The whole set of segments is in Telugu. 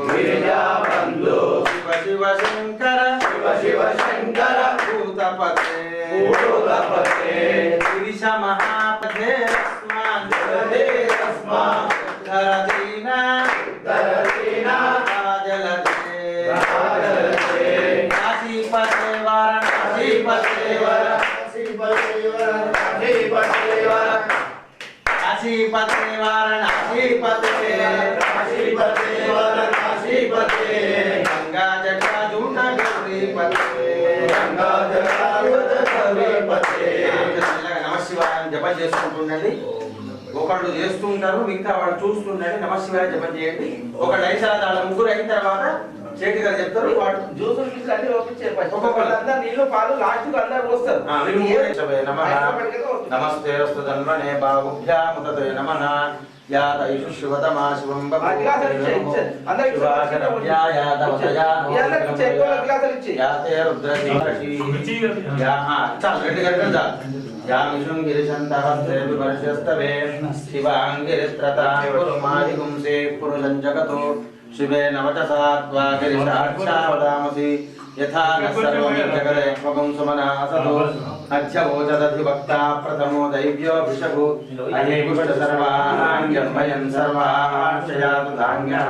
गिरिजाबंधु शिव शिव शंकर भूतपते गिरीश महापते धरतीना काशीपते वाराणसीपते गंगा जटाजूट गौरीपते नमः शिवाय जपం చేసుకుంటుండండి ఒకళ్ళు చేస్తూ ఉంటారు మిగతా వాళ్ళు చూస్తుండండి నమః శివాయ జపం చేయండి ఒక 5 సార్లు ముగ్గురు అయిన తర్వాత చేటి గారు చెప్తారు వాడు జ్యూసులు గిట్ల అన్ని ఓపించే ఒక్కొక్కళ్ళు అందరూ నీళ్ళు పాలు లాస్ట్ కు అందరూ పోస్తారు నమస్తే అస్తు ధన్వనే బాహుభ్యాం తతే నమః या तैषु शिवतमा शिवं शिवे नवचसा गिरिशाक्षावदामसि यथा न सर्वं जगदेकं सुमना असतो अध्यवोचदधिवक्ता प्रथमो दैव्योऽभिषभु अहेपुष्ट सर्वाङ्गमयं सर्वाक्षयातु धान्यः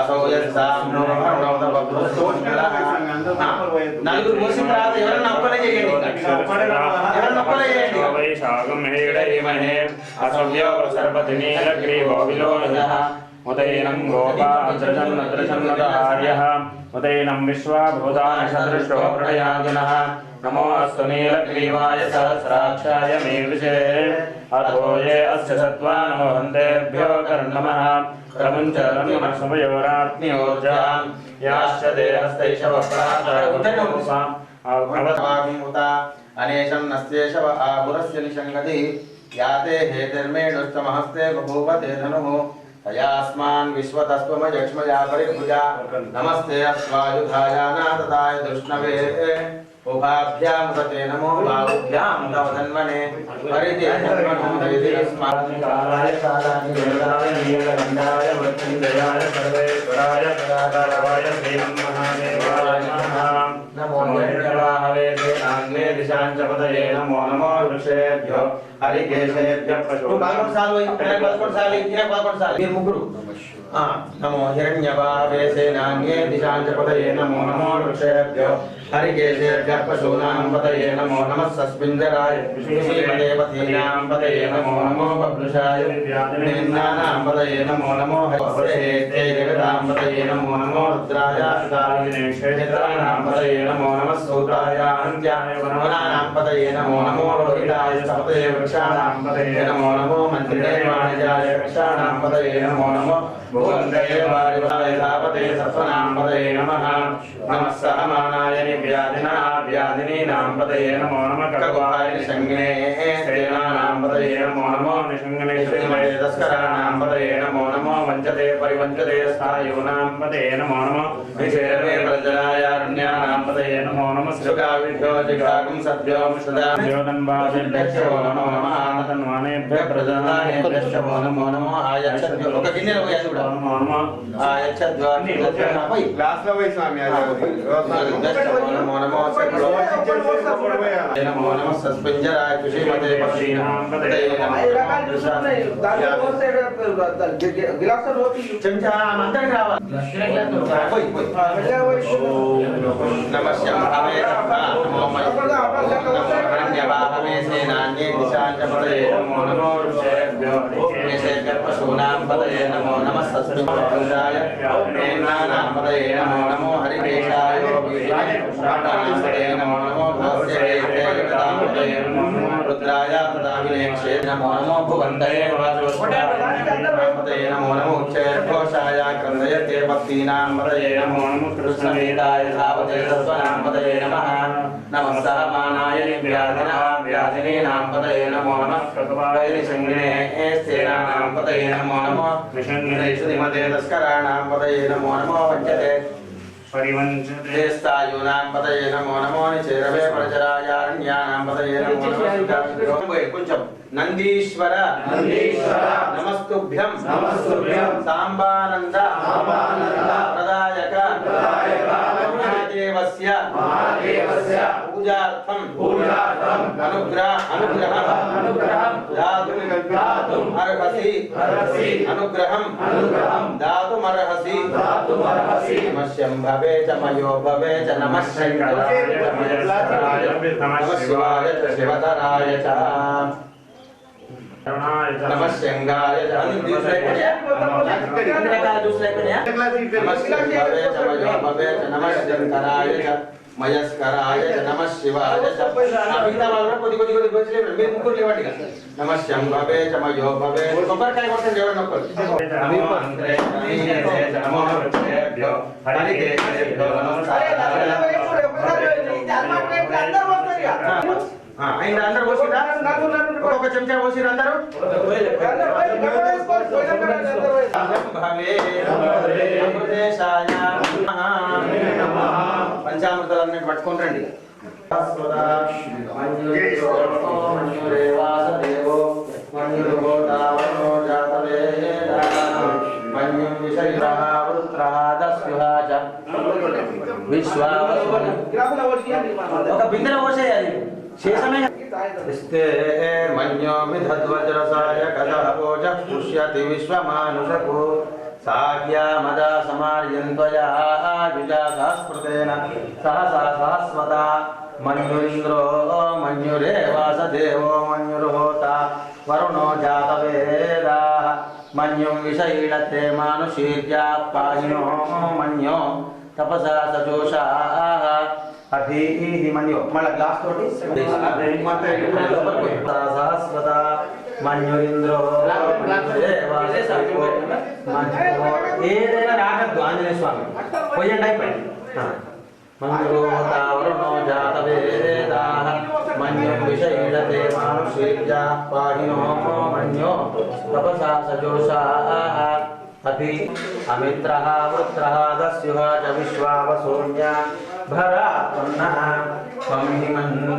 असौ यस्साम्नो भरणोदवभ्रुस्तोष्णलः नలుగురు మోసిన తర్వాత ఎవరన్నా ఒక్కలే చేయండి ఎవరన్నా ఒక్కలే చేయండి వైశాఖం హేడైమహే అసవ్యో సర్వదినీలగ్రీవో విలోహితః उदयनं गोपाचन्द्रचन्द्रचन्द्रहार्यः उदयनं विश्वाभूतानशदृशो प्रलयादिनः नमो अस्तु नीलग्रीवाय सहस्राक्षाय मे विषे अथो ये अस्य सत्त्वानो हन्तेभ्यो कर्णमः प्रमुञ्चरन्मसमयोरात्म्योर्जा याश्च देहस्तैषवप्रातः अनेशं नस्येषव आहुरस्य निषङ्गति याते हेतिर्मेणुस्तमहस्ते बभूवते धनुः तयास्मान् विश्वतस्त्वमयक्ष्मया परिभुजा नमस्ते अस्वायुधायानातताय दुष्णवे उभाभ्यां तते नमो बाहुभ्यां तव धन्वने परिते धन्वनो दैतिस्मान्निकालाय कालानि वेदाय नीलकण्ठाय वृत्तिन्दयाय सर्वेश्वराय पराकाराय श्रीमन्महादेवाय नमो नमो सेनाङ्गे दिशाञ्चपतये नमो नमो वृक्षेभ्यो हरिकेशेभ्यः पशु नमो हिरण्यवावे सेनाङ्गे दिशाञ्चपतये नमो नमो वृक्षेभ्यो हरिकेशेभ्यः पशूनां पतये नमो नमः सस्मिञ्जराय श्रीमदेवतीनां पतये नमो नमो बभ्रुषाय निन्नानां पतये नमो नमो हरिते जगदां पतये नमो नमो रुद्राय क्षेत्राणां पतये नमो नमः सूत्राय अन्त्याय वनानां पतये नमो नमो रोहिताय सपतये वृक्षाणां पतये नमो नमो मन्त्रिणे वाणिजाय वृक्षाणां पतये नमो नमो भुवन्दये वायुधाय धापतये सत्त्वनां पतये नमः नमः सहमानाय व्याधिनीनां पतये नमो नमः कगवाय निषङ्गिने सेनानां पतये नमो नमो निषङ्गिने तस्कराणां पतये नमो नमो वञ्चते परिवञ्चते स्थायूनां पतये नमो नमो विषेरवे प्रजनायारण्यानां पतये नमो नमः सुगाविभ्यो जिगागं सद्भ्यो विषदाभ्योदन्वादिभ्यो नमो नमः आनतन्वानेभ्यः प्रजनानेभ्यो नमो नमो आयच्छद्भ्यो ఒక గిన్నెలో పోయి చూడు నమో నమో ఆయच्छద్భ్యో గ్లాస్ లో పోయి స్వామి नमो नमो नमो नमः सस्पिंजराय कुशीमते पक्षीणां पतये नमः गिलास रोटी चमचा मंत्र रावा नमः शंभवे नमो मय्यवाहवे सेनान्ये दिशाञ्च पतये नमो नमो ऋषेभ्यो निषेभ्यः पशूनां पतये नमो नमः सस्पिंजराय नेनानां पतये नमो नमो हरिकेशाय पतये नमो नमो भवस्ये रुद्राय तदाभिनेक्षे नमो नमो भुवन्तये पतये नमो नमो उच्चैर्घोषाय क्रन्दयते भक्तीनां पतये नमो नमो कृष्णवेदाय धावते सत्त्वनां पतये नमः नमः सहमानाय व्याधिनीनां पतये नमो नमः प्रकपायनिषङ्गिने सेनानां पतये नमो नमो विषङ्गिने श्रीमते तस्कराणां पतये नमो नमो वञ्चते परिवञ्चते स्थायूनां पतये नमो नमो निचेरवे प्रचरायारण्यानां पतये नमो नमः నందీశ్వర నమస్తుభ్యం సాంబానంద ప్రదాయక మహాదేవస్య పూజార్థం అనుగ్రహం దాతుం అర్హసి అనుగ్రహం దాతుం అర్హసి నమస్యం భవే చ మయో భవే చ నమః శివాయ చ శివతరాయ చ नमः शंगाय जूस लेके जूस लेके नमः शिवाय च भवे च नमः शंकराय च मयस्कराय च नमः शिवाय च अभिता वाला कोदी बचले मेरे मुकुर लेवाटी का नमः शंभवे च मयो भवे कोपर काय कोटन देवर नकोल अभी मंत्रे नमो भगवतेभ्यो हरिकेशेभ्यो हां इंदा अंदर बोसिरा ఒక చెంచా పోసిరా అందరూ పంచామృతాలన్నీ పట్టుకొని రండి ఒక బిందెల పోసేయాలి शेषमे स्ते मन्यो मिधद्वज्रसाय कदभोजः पुष्यति विश्वमानुषको साह्या मदा समार्यन्त्वया युजासहस्कृतेन सहसा सहस्वता मन्युरिन्द्रो मन्युरेवासदेवो मन्युर्होता वरुणो जातवेदाः मन्युं विषयीणते मानुषीर्या पाहिनो मन्यो तपसा सजोषाः अभी मन्यो मला ग्लास तोटी सहस्वता मन्युरिन्द्रो ఏదైనా రాగద్దు ఆంజనేయ స్వామి పోయండి అయిపోయింది మన్యురోహతా వరుణో జాతవేదాః మన్యం విషయీణతే మానుషీర్యా పాహినో మన్యో తపసా సజోషాః अभी अमित्रः वृत्रः दस्युः च विश्वावसोऽन्या भरात्मनः त्वं हि मन्यो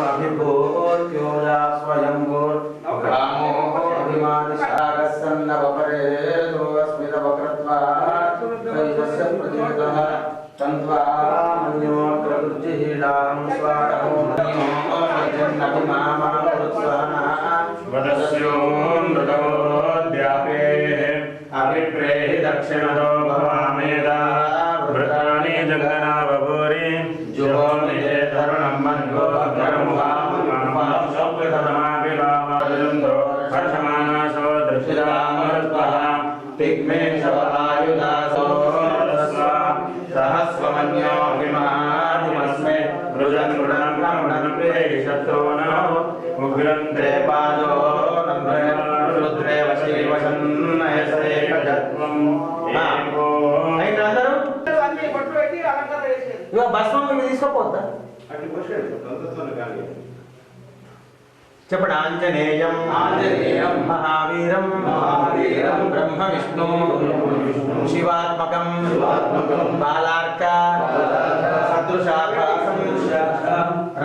अभिभूत्योजा स्वयंभूर्ग्रामो अभिमानिशागस्सन्नवपरे दोऽस्मिदवकृत्वा दैवस्य प्रतिमतः तन्त्वा मन्यो प्रवृज्जिहीलां स्वादहो मन्योऽभिमामामृत्स्वानः वदस्यो मृगोऽद्यापे अभिप्रेहि दक्षिणतो भवामेदा वृतानि जगना बभूरि जुहोमिते तरुणं मन्यो धर्मभावमाविलावाजुन्द्रो हर्षमानासो दृशिरामरुत्वः पिग्मेशवहायुदासो सहस्वमन्यो विमादिमस्मे मृजन् मृडनं ब्रह्मणं प्रेहि शत्रूनो उग्रं ते पादो रुद्रे वशीवशन्नयसे कजत्वं ఏకో అయినా అందరూ అన్ని పట్టు పెట్టి అలంకారం చేసేది ఇవ భస్మం మీద తీసుకోపోద్దా అట్లా పోసేది దంతతోనే కానీ చెప్పండి ఆంజనేయం మహావీరం బ్రహ్మ విష్ణు శివాత్మకం బాలార్క సదృశాభాసం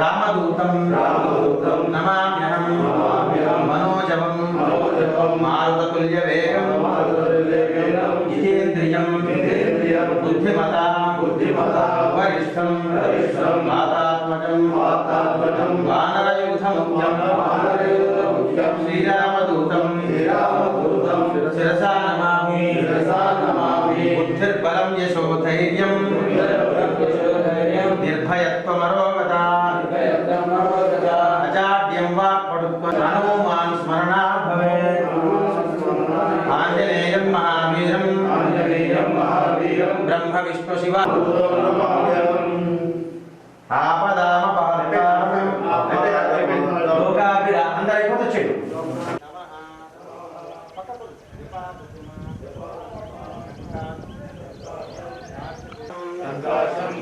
రామదూతం నమామ్యహం మనోజవం మారుతతుల్య వేగం జితేంద్రియం బుద్ధిమతాం వరిష్టం మాతాత్మజం వానరయుధముఖ్యం శ్రీరామదూతం శిరసా నమామి బుద్ధిర్బలం యశోధైర్యం నిర్భయత్వమరోగతా అజాడ్యం వాక్పటుత్వం హనుమాన్ స్మరణా భవేత్ ఆంజనేయం మహావీరం బ్రహ్మ విష్ణు శివ ఆపదామపహర్తారం లోకాభిరా అందరూ అయిపోతే చెడు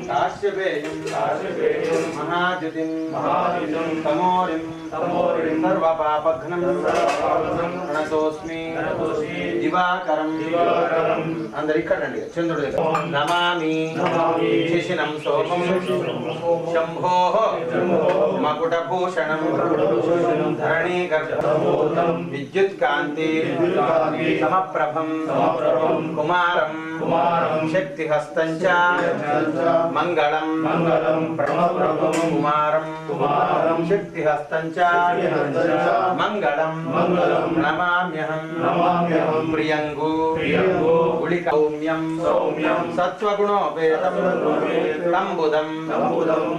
काश्यपेयं महाद्युतिं तमोरिं सर्वपापघ्नं प्रणतोऽस्मि దివాకరం అందరు ఇక్కడండి చంద్రుడి దగ్గర నమామి శశినం సోమం శంభో మకుటభూషణం ధరణీ గర్భం విద్యుత్ కాంతి సమప్రభం కుమారం శక్తిహస్తం చ మంగళం కుమారం శక్తిహస్తం చ మంగళం నమామ్యహం ప్రియంగు గుళికౌమ్యం సత్వగుణోపేతం తంబుదం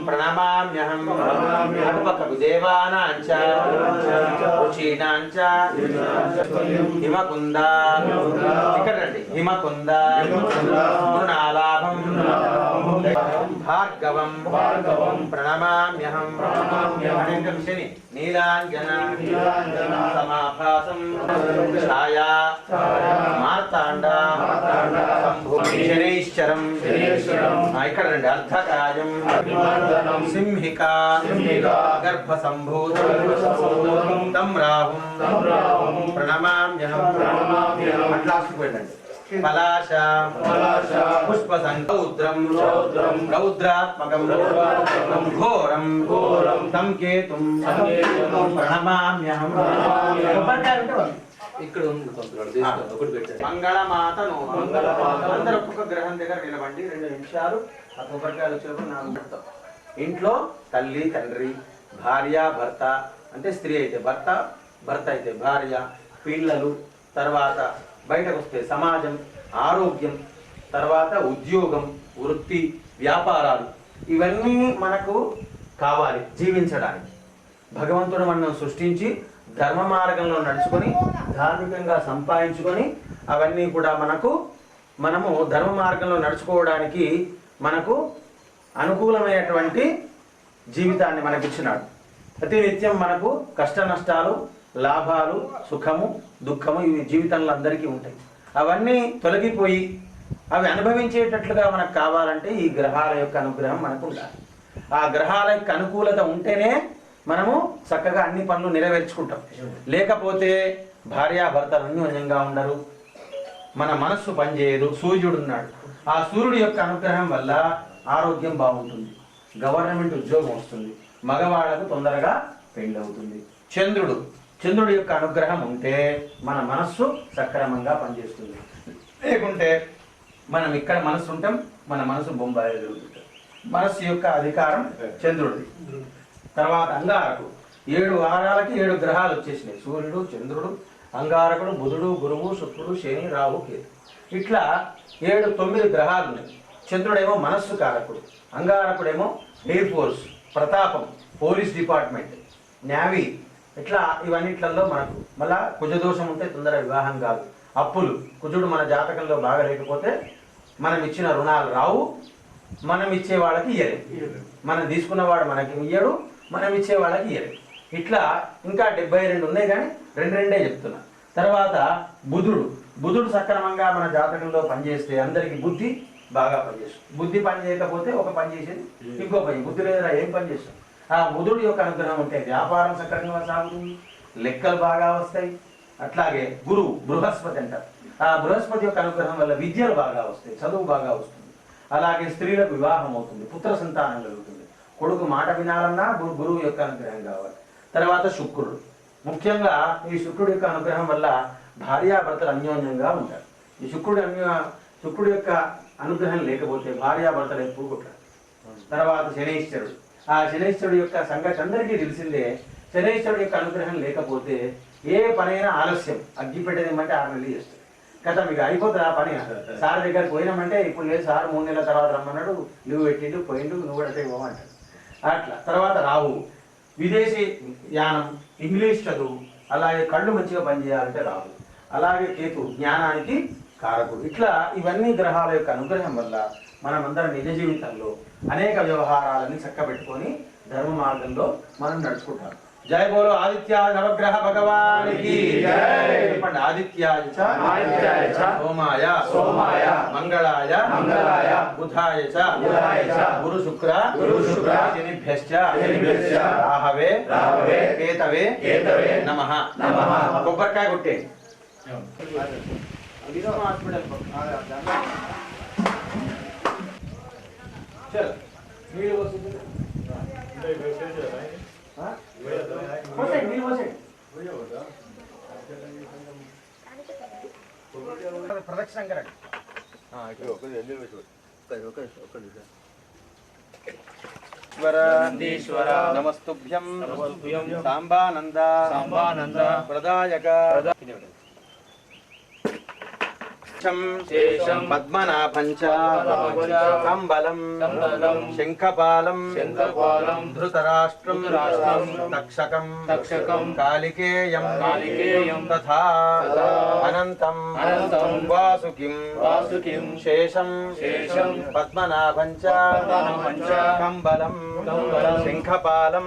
ప్రణమామ్యహం అటుపక్కకు దేవానాం చ రుచీనాం చ హిమకుంద ఇక్కడ రండి హిమకుంద మృణాలాభం భార్గవం ప్రణమామ్యహం అనేకం శని నీలాంజన సమాభాసం ఛాయా మార్తాండ శనైశ్చరం ఇక్కడ రండి అర్ధకాయం సింహిక గర్భసంభూతం తం రాహుం ప్రణమామ్యహం అట్లాస్కి వెళ్ళండి పలాశ పుష్పసంగౌద్రం రౌద్రాత్మకం ఘోరం తం కేతుం ప్రణమామ్యహం ఇక్కడ మంగళమాతను అందరూ ఒక్కొక్క గ్రహం దగ్గర నిలబండి 2 నిమిషాలు ఆ కొబ్బరికాయలు వచ్చినప్పుడు నాకు పెడతాం. ఇంట్లో తల్లి తండ్రి భార్య భర్త అంటే స్త్రీ అయితే భర్త, భర్త అయితే భార్య, పిల్లలు, తర్వాత బయటకు వస్తే సమాజం, ఆరోగ్యం, తర్వాత ఉద్యోగం, వృత్తి, వ్యాపారాలు ఇవన్నీ మనకు కావాలి జీవించడానికి. భగవంతుడు మనం సృష్టించి ధర్మ మార్గంలో నడుచుకొని ధార్మికంగా సంపాదించుకొని అవన్నీ కూడా మనము ధర్మ మార్గంలో నడుచుకోవడానికి మనకు అనుకూలమైనటువంటి జీవితాన్ని మనకిచ్చినాడు. ప్రతి నిత్యం మనకు కష్ట నష్టాలు, లాభాలు, సుఖము, దుఃఖము ఇవి జీవితంలో అందరికీ ఉంటాయి. అవన్నీ తొలగిపోయి అవి అనుభవించేటట్లుగా మనకు కావాలంటే ఈ గ్రహాల యొక్క అనుగ్రహం మనకు ఉండాలి. ఆ గ్రహాల యొక్క అనుకూలత ఉంటేనే మనము చక్కగా అన్ని పనులు నెరవేర్చుకుంటాం. లేకపోతే భార్యాభర్తలు అన్యోన్యంగా ఉండరు, మన మనస్సు పనిచేయదు. సూర్యుడు ఉన్నాడు, ఆ సూర్యుడి యొక్క అనుగ్రహం వల్ల ఆరోగ్యం బాగుంటుంది, గవర్నమెంట్ ఉద్యోగం వస్తుంది, మగవాళ్లకు తొందరగా పెళ్లి అవుతుంది. చంద్రుడి యొక్క అనుగ్రహం ఉంటే మన మనస్సు సక్రమంగా పనిచేస్తుంది. లేకుంటే మనం ఇక్కడ మనస్సు ఉంటాం, మన మనసు బొంబాయి జరుగుతుంది. మనస్సు యొక్క అధికారం చంద్రుడిది. తర్వాత అంగారకుడు 7 వారాలకి 7 గ్రహాలు వచ్చేసినాయి. సూర్యుడు, చంద్రుడు, అంగారకుడు, బుధుడు, గురువు, శుక్రుడు, శని, రాహు, కేతు, ఇట్లా 9 గ్రహాలు ఉన్నాయి. చంద్రుడేమో మనస్సు కారకుడు, అంగారకుడేమో ఎయిర్ ఫోర్స్, ప్రతాపం, పోలీస్ డిపార్ట్మెంట్, నేవీ, ఇట్లా ఇవన్నిట్లలో మనకు మళ్ళా కుజదోషం ఉంటే తొందర వివాహం కాదు. అప్పులు, కుజుడు మన జాతకంలో బాగా లేకపోతే మనం ఇచ్చిన రుణాలు రావు, మనం ఇచ్చే వాళ్ళకి ఇయ్యలేదు, మనం తీసుకున్నవాడు మనకి ఇయ్యడు, మనం ఇచ్చే వాళ్ళకి ఇయ్యలేదు. ఇట్లా ఇంకా 72 ఉన్నాయి, కానీ 2 చెప్తున్నా. తర్వాత బుధుడు సక్రమంగా మన జాతకంలో పనిచేస్తే అందరికి బుద్ధి బాగా పనిచేస్తుంది. బుద్ధి పని చేయకపోతే ఒక పని చేసేది ఇంకో పని, బుద్ధి లేదా ఏం పని చేస్తాం. ఆ బుధుడు యొక్క అనుగ్రహం ఉంటే వ్యాపారం సక్రమంగా సాగుతుంది, లెక్కలు బాగా వస్తాయి. అట్లాగే గురువు బృహస్పతి అంటారు, ఆ బృహస్పతి యొక్క అనుగ్రహం వల్ల విద్యలు బాగా వస్తాయి, చదువు బాగా వస్తుంది. అలాగే స్త్రీలకు వివాహం అవుతుంది, పుత్ర సంతానం కలుగుతుంది. కొడుకు మాట వినాలన్నా గురువు యొక్క అనుగ్రహం కావాలి. తర్వాత శుక్రుడు, ముఖ్యంగా ఈ శుక్రుడు యొక్క అనుగ్రహం వల్ల భార్యాభర్తలు అన్యోన్యంగా ఉంటారు. ఈ శుక్రుడు యొక్క అనుగ్రహం లేకపోతే భార్యాభర్తలు ఎప్పుడు కొట్టారు. తర్వాత శనైశ్వరుడు, ఆ శనైశ్వరుడు యొక్క సంగతి అందరికీ తెలిసిందే. శనైశ్వరుడు యొక్క అనుగ్రహం లేకపోతే ఏ పనైనా ఆలస్యం, అగ్గిపెట్టేదేమంటే 6 నెలలు చేస్తుంది కదా, మీకు అయిపోతుంది ఆ పని. సార్ దగ్గరికి పోయినామంటే ఇప్పుడు లేదు సార్ 3 నెలల తర్వాత రమ్మన్నాడు, లీవ్ పెట్టిండు, పోయిండు, నువ్వు కూడా పోమంటాడు. అట్లా. తర్వాత రాహు విదేశీ యానం, ఇంగ్లీష్ చదువు, అలాగే కళ్ళు మంచిగా పనిచేయాలంటే రాహు. అలాగే కేతు జ్ఞానానికి కారకుడు. ఇట్లా ఇవన్నీ గ్రహాల యొక్క అనుగ్రహం వల్ల మనమందరం నిజ జీవితంలో అనేక వ్యవహారాలని చక్కబెట్టుకొని ధర్మ మార్గంలో మనం నడుచుకుంటాం. జై బోలో ఆదిత్యాయ నవగ్రహ భగవానికి జై. చెప్పండి. ఆదిత్యాయ చ సోమాయ మంగళాయ బుధాయ చ గురు శుక్ర శనిభ్యశ్చ రాహవే కేతవే నమః. కొబ్బరికాయ కొట్టే హాస్పిటల్ చల్ నీళ్ళు వస్తుంది ప్రదక్షిణ కరెక్ట్ ఈశ్వర నమస్తుభ్యం సాంబానంద ప్రదాయక శేషం పద్మనాభం చ కంబలం శంఖపాలం ధృతరాష్ట్రం తక్షకం కాళికేయం తథా అనంతం వాసుకిం శేషం పద్మనాభం చ కంబలం శంఖపాలం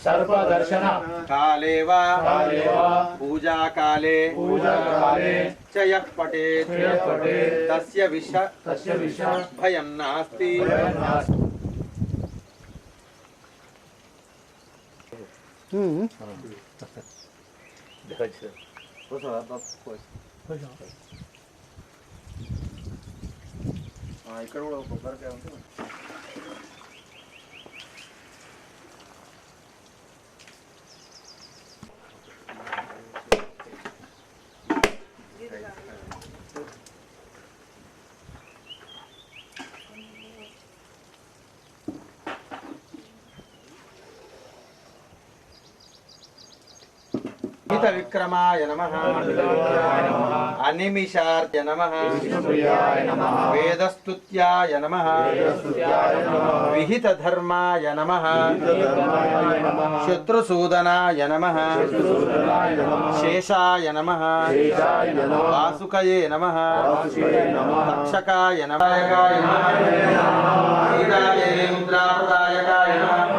సర్పదర్శన కాలేవ పూజాకాలే च यः पठेत् तस्य विष भयं नास्ति ఇక్కడ కూడా కొబ్బరికాయ ఉంటుంది విక్రమాయ నమః అనిమిషార్య నమః వేదస్తుత్యాయ నమః విహిత ధర్మాయ నమః శత్రుసూదనాయ నమః శేషాయ నమః వాసుకయే నమః రక్షకాయ నమః ముద్రాప్రదాయకాయ నమః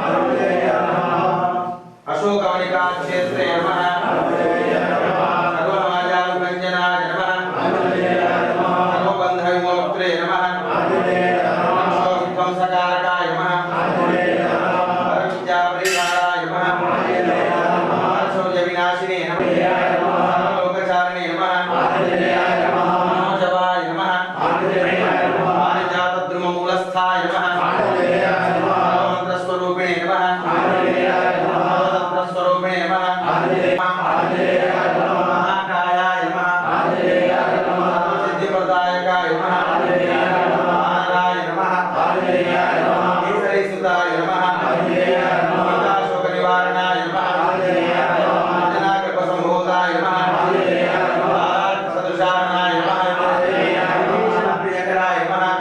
అశోకవనికా క్షేత్రే నమః సర్వమాయానురంజనాయ నమః సర్వబంధ విమోక్త్రే నమః విధ్వంసకారకాయ నమః విద్యాప్రియాయ నమః శౌర్య వినాశినే నమః లోకచారిణే నమః మనోజవాయ నమః పారిజాతద్రుమమూలస్థాయ నమః మంత్రస్వరూపిణే నమః స్వరూపిణే నమః మహాకాయాయ నమః సిద్ధిప్రదాయకాయ నమః ఆనరాయ నమః ఈశ్వరీసుతాయ నమః సీతాశోక నివారణాయ నమః అంజనాకృప సంభూతాయ నమః సదృశారణాయ నమః ప్రియకరాయ నమః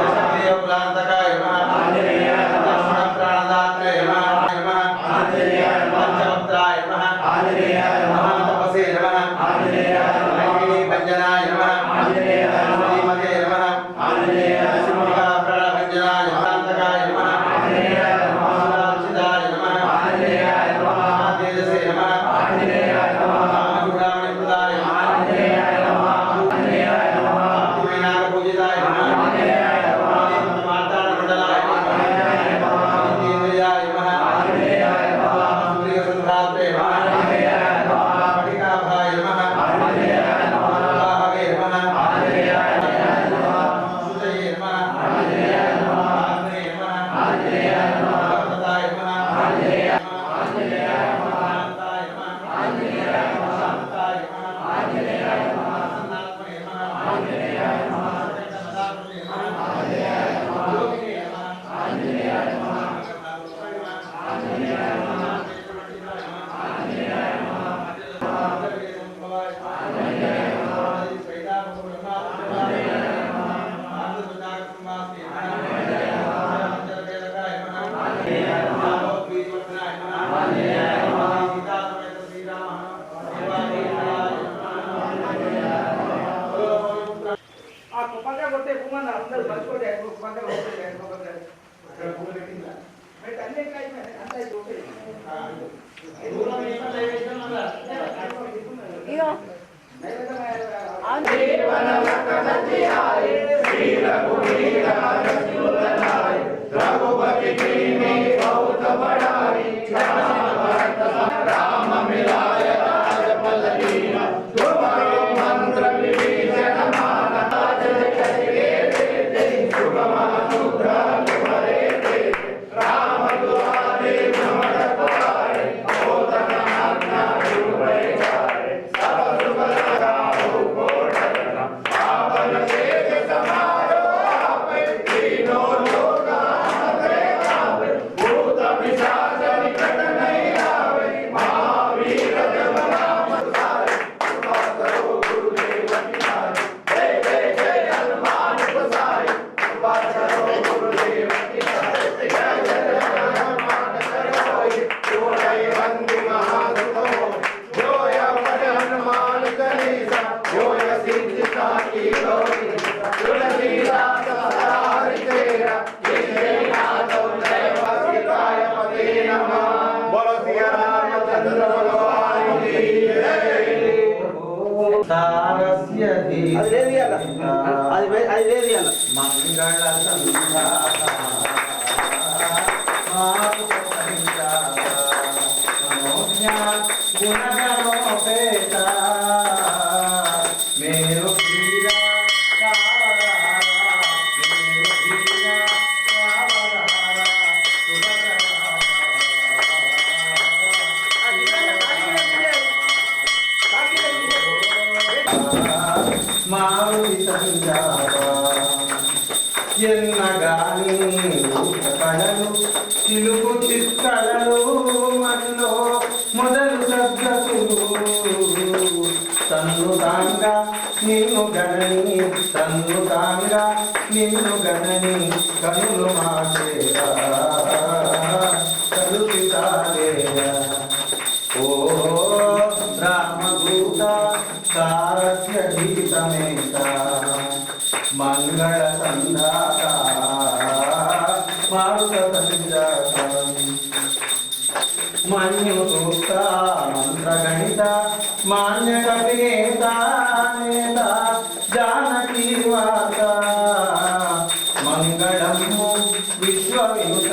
క్షత్రియకులాంతకాయ నమః లక్ష్మణ ప్రాణదాత్రే నమః పంచవక్త్రాయ నమః తపసే నమః లంకినీ భంజనాయ నమః శ్రీమతే నమః శివా ప్రణభంజనాయ కాంతకాయ నమః సుధాచిదాయ నమః తేజసే నమః గుణామణిప్రదాయ పూజితాయ మార్తాండమండలాయ ఇంద్రియాయ సూర్యసంధ్రాత్రే పటికాభాయ బాహవే శుచయే ఆగ్నేయ భక్తాయ राम मिला సారస్య అది వేది మంగళ సంధాత మనోజ్ఞ గుణగణోపేత మేరు ప్రియ మారుతి సంజాత ఎన్నగాని కళలు చిలుకు చిక్కలలు మనలో మొదలు సద్గతులు తన్నుతాంగా నిన్ను గణని తన్నుతాంగా నిన్ను గణని కనులు మాసేరా కలుషితాలేరా ఓ రామదూత సారస్య గీతమేత మంగళ సంధాత మారుత సంజాత మన్యుదూత మంత్రగణిత మాన్య కవినేత నేత జానకీ వార్త మంగళము విశ్వవినుత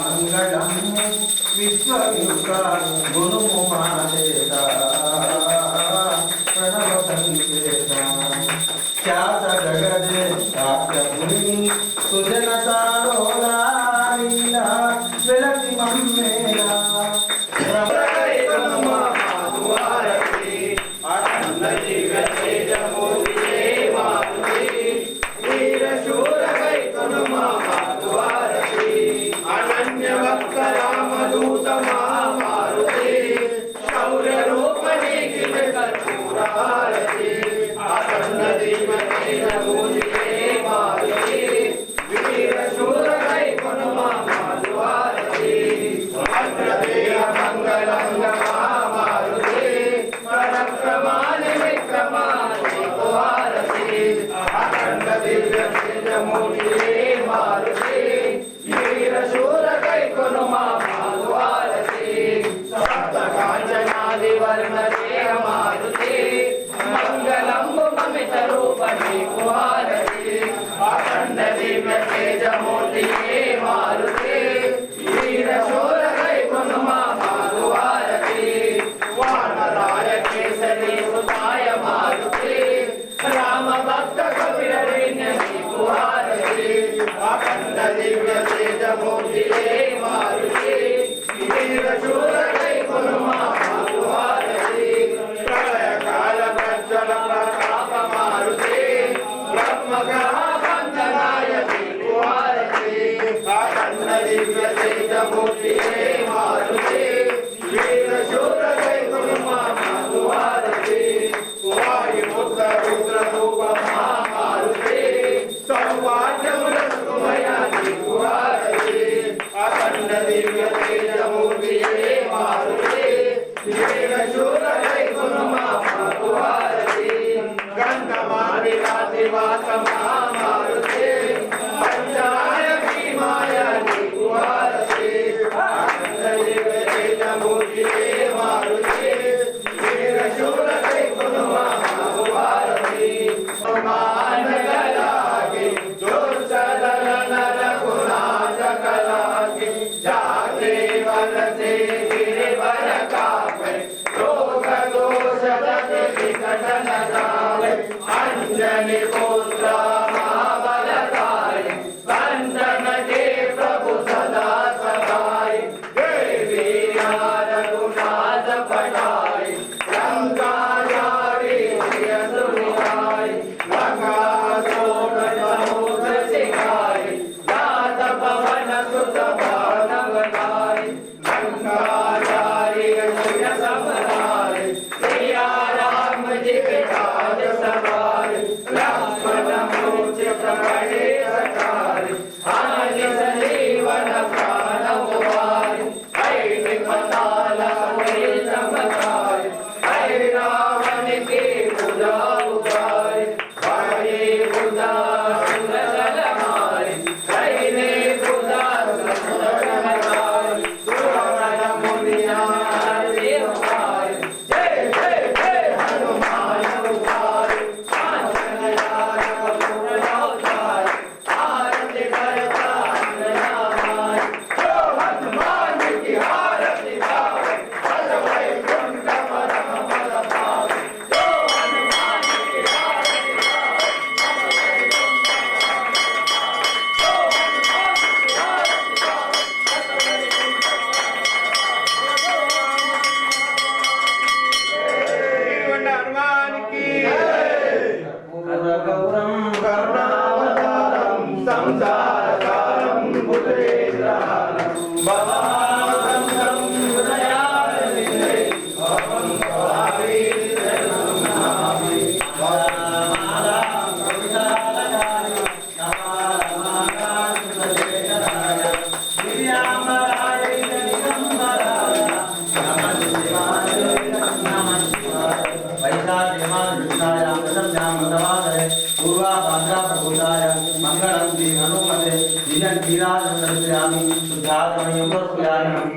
మంగళము విశ్వవినుత గుణము మాదేత ప్రణవ సంకేత ఖ్యాత జగదే సాఖ్యముని సుజన సారోలా వెలసి మమ్మేలా Maruti,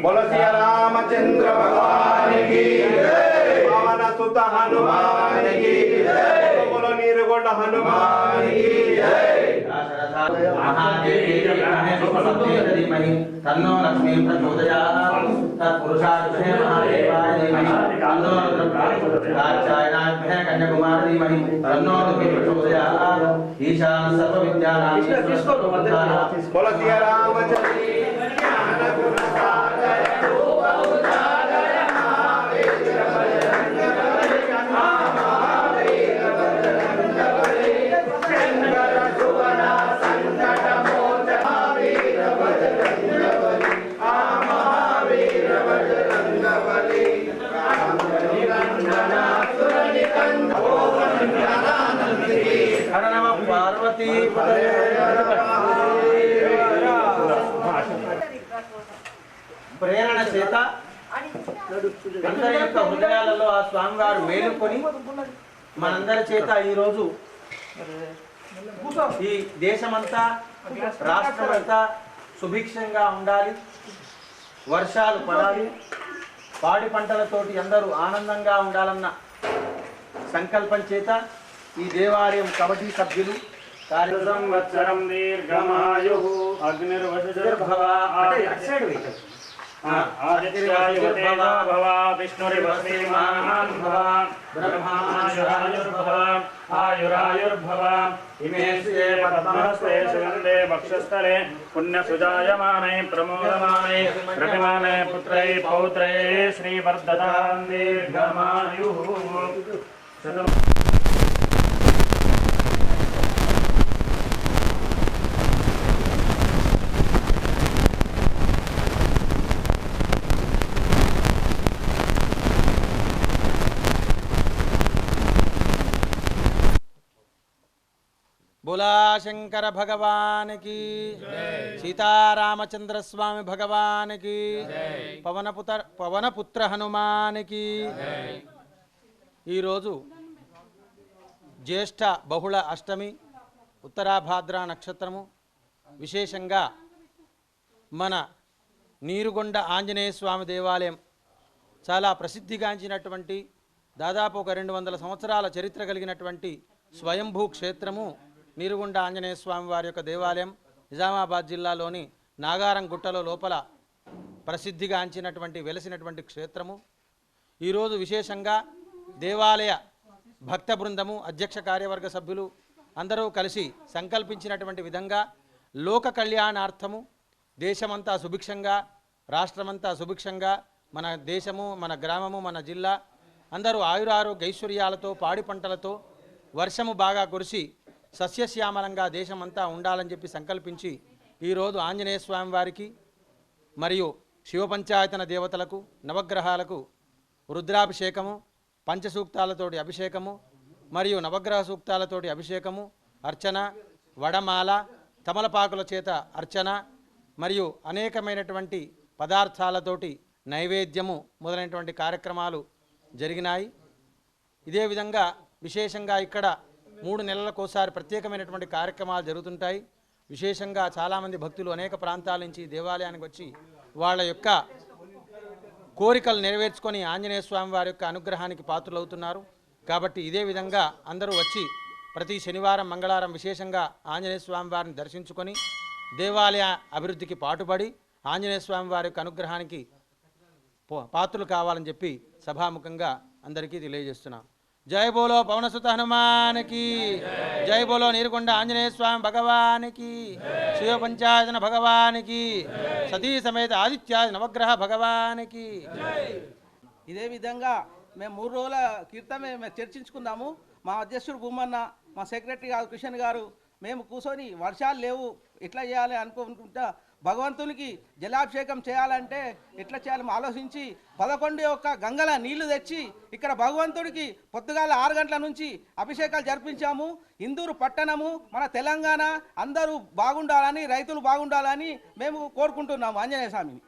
बोलो सिया रामचंद्र भगवान की जय, पवन सुत हनुमान की जय, बोलो नीरगोंड हनुमान की जय। तन्नो लक्ष्मी प्रचोदयात् तत्पुरुषाय महादेवाय धीमहि तन्नो रुद्रप्रचोदयात् कन्याकुमारी धीमहि तन्नो दुर्गे प्रचोदयात् ईशान सर्वविद्यानां बोलो सिया रामचंद्र पार्वती ప్రేరణ చేత అందరి యొక్క హృదయాలలో ఆ స్వామివారు మేలుకొని మనందరి చేత ఈరోజు ఈ దేశమంతా రాష్ట్రమంతా సుభిక్షంగా ఉండాలి, వర్షాలు పడాలి, పాడి పంటలతోటి అందరూ ఆనందంగా ఉండాలన్న సంకల్పం చేత ఈ దేవాలయం కమిటీ సభ్యులు సంవత్సరం దీర్ఘమాయు అగ్నిర్వశుర్భవ ఆదిత్యాయుర్భవ భవ విష్ణురివశ్రీమాన్ భవ బ్రహ్మాయురాయుర్భవ ఆయురాయుర్భవ ఇమే శ్రీ పద్మహస్తే సుగంధే వక్షస్థలే పుణ్యసుజాయమానే ప్రమోదమానే రవిమానే పుత్రై పౌత్రై శ్రీవర్ధతాం దీర్ఘమాయు बोला शंकर भगवान की सीतारामचंद्र स्वामी भगवान की पवन पुत्र हनुमान की ఈరోజు జ్యేష్ఠ బహుళ అష్టమి ఉత్తరాభాద్ర నక్షత్రము విశేషంగా మన నీరుగొండ ఆంజనేయ స్వామి దేవాలయం చాలా ప్రసిద్ధిగాంచినటువంటి దాదాపు ఒక 200 సంవత్సరాల చరిత్ర కలిగినటువంటి స్వయంభూ క్షేత్రము నీరుగొండ ఆంజనేయ స్వామి వారి యొక్క దేవాలయం నిజామాబాద్ జిల్లాలోని నాగారం గుట్టలో లోపల ప్రసిద్ధిగాంచినటువంటి వెలసినటువంటి క్షేత్రము. ఈరోజు విశేషంగా దేవాలయ భక్త బృందము అధ్యక్ష కార్యవర్గ సభ్యులు అందరూ కలిసి సంకల్పించినటువంటి విధంగా లోక కళ్యాణార్థము దేశమంతా సుభిక్షంగా, రాష్ట్రమంతా సుభిక్షంగా, మన దేశము, మన గ్రామము, మన జిల్లా అందరూ ఆయురారోగ్య ఐశ్వర్యాలతో, పాడి పంటలతో, వర్షము బాగా కురిసి సస్యశ్యామలంగా దేశమంతా ఉండాలని చెప్పి సంకల్పించి ఈరోజు ఆంజనేయ స్వామి వారికి మరియు శివపంచాయతన దేవతలకు, నవగ్రహాలకు రుద్రాభిషేకము, పంచసూక్తాలతోటి అభిషేకము మరియు నవగ్రహ సూక్తాలతోటి అభిషేకము, అర్చన, వడమాల, తమలపాకుల చేత అర్చన మరియు అనేకమైనటువంటి పదార్థాలతోటి నైవేద్యము మొదలైనటువంటి కార్యక్రమాలు జరిగినాయి. ఇదే విధంగా విశేషంగా ఇక్కడ 3 నెలలకోసారి ప్రత్యేకమైనటువంటి కార్యక్రమాలు జరుగుతుంటాయి. విశేషంగా చాలామంది భక్తులు అనేక ప్రాంతాల నుంచి దేవాలయానికి వచ్చి వాళ్ళ యొక్క కోరికలు నెరవేర్చుకొని ఆంజనేయ స్వామి వారి యొక్క అనుగ్రహానికి పాత్రులవుతున్నారు. కాబట్టి ఇదే విధంగా అందరూ వచ్చి ప్రతి శనివారం, మంగళవారం విశేషంగా ఆంజనేయ స్వామి వారిని దర్శించుకొని దేవాలయ అభివృద్ధికి పాటుపడి ఆంజనేయ స్వామి వారి యొక్క అనుగ్రహానికి పాత్రలు కావాలని చెప్పి సభాముఖంగా అందరికీ తెలియజేస్తున్నాం. జై బోలో పవనసుత హనుమానికి, జై బోలో నీరుకొండ ఆంజనేయ స్వామి భగవానికి, శివ పంచాయతన భగవానికి, సతీ సమేత ఆదిత్యాది నవగ్రహ భగవానికి. ఇదే విధంగా మేము 3 రోజుల క్రితమే మేము చర్చించుకున్నాము. మా అధ్యక్షుడు భూమన్న, మా సెక్రటరీ గారు కిషన్ గారు, మేము కూర్చొని వర్షాలు లేవు ఎట్లా చేయాలి అనుకుంటా భగవంతునికి జలాభిషేకం చేయాలంటే ఎట్లా చేయాలి ఆలోచించి 11 గంగల నీళ్లు తెచ్చి ఇక్కడ భగవంతుడికి పొద్దుగాల 6 గంటల నుంచి అభిషేకాలు జరిపించాము. ఇందూరు పట్టణము, మన తెలంగాణ అందరూ బాగుండాలని, రైతులు బాగుండాలని మేము కోరుకుంటున్నాము ఆంజనేయ స్వామిని.